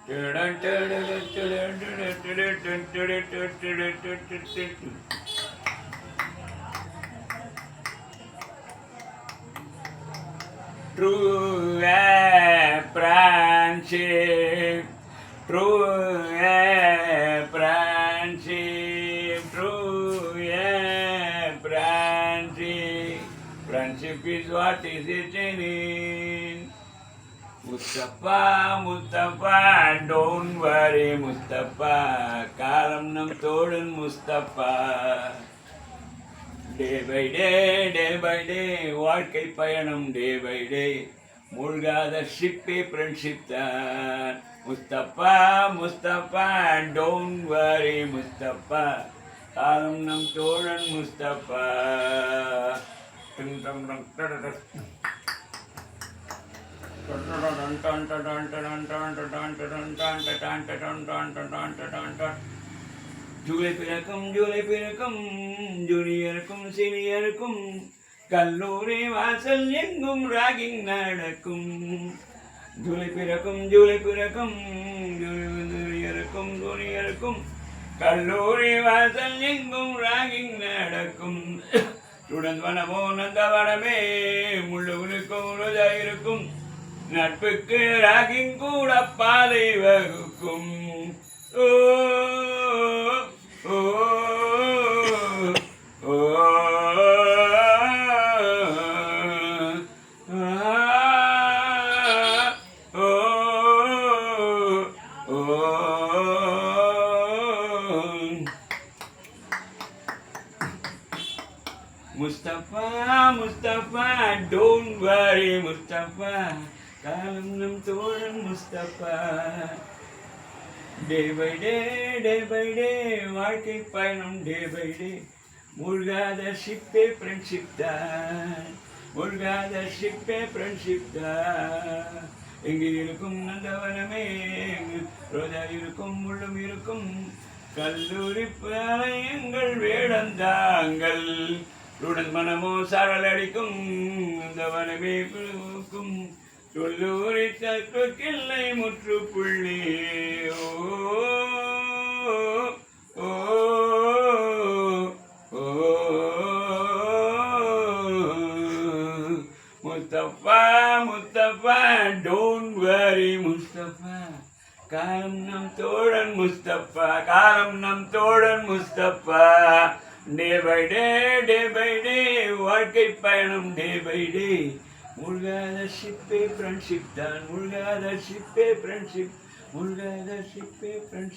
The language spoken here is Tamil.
True friendship, true friendship, true friendship. Friendship is what is it in? Mustafa, Mustafa, don't worry, Mustafa. Kalam nam thodan Mustafa. Day by day, வாழ்க்கை பயணம் day by day. மூழ்காத ஷிப்பே ஃப்ரெண்ட்ஷிப் தான். முஸ்தபா முஸ்தபா டோன்ட் வரி முஸ்தபா, காலம் நம் தோழன் முஸ்தபா. ஜூலை பிறக்கும் ஜூனியருக்கும் சீனியருக்கும் கல்லூரி வாசல் எங்கும் ராகிங் நடக்கும். ஜூலை பிறக்கும் ஜூனியருக்கும் ஜூனியருக்கும் கல்லூரி வாசல் எங்கும் ராகிங் நடக்கும். ஸ்டூடெண்ட் வனமோ நந்தவனமே முள்ளுக்கும் இருக்கும், நட்புக்கு ராகிங் கூட பாதை வகுக்கும். ஓ ஓ ஓ Mustafa, Mustafa, don't worry, Mustafa. காலம் நம் தோழன் முஸ்தபா. டே பை டே வாழ்க்கை பயணம் டே பை டே. மூழ்காத ஷிப்பே ஃப்ரெண்ட்ஷிப் தான், மூழ்காத ஷிப்பே ஃப்ரெண்ட்ஷிப் தான். எங்கே இருக்கும் நந்தவனமே, ரோஜா இருக்கும் முள்ளும் இருக்கும், கல்லூரி பாளையங்கள் வேடந்தாங்கள். உடன் மனமோ சாரல் அடிக்கும், இந்த வனமே குழுக்கும், சொல்லூரி தற்கில்லை முற்றுப்புள்ளி. ஓ ஓ ஓ முஸ்தபா முஸ்தபா டோன்ட் வரி முஸ்தபா, காலம் நம் தோழன் முஸ்தபா, காலம் நம் தோழன் முஸ்தபா. டே பை டே வாழ்க்கை பயணம் டே பை டே. மூழ்காத ஷிப்பே ஃப்ரெண்ட்ஷிப் தான், மூழ்காத ஷிப்பே ஃப்ரெண்ட்ஷிப், மூழ்காத ஷிப்பே ஃப்ரெண்ட்ஷிப்.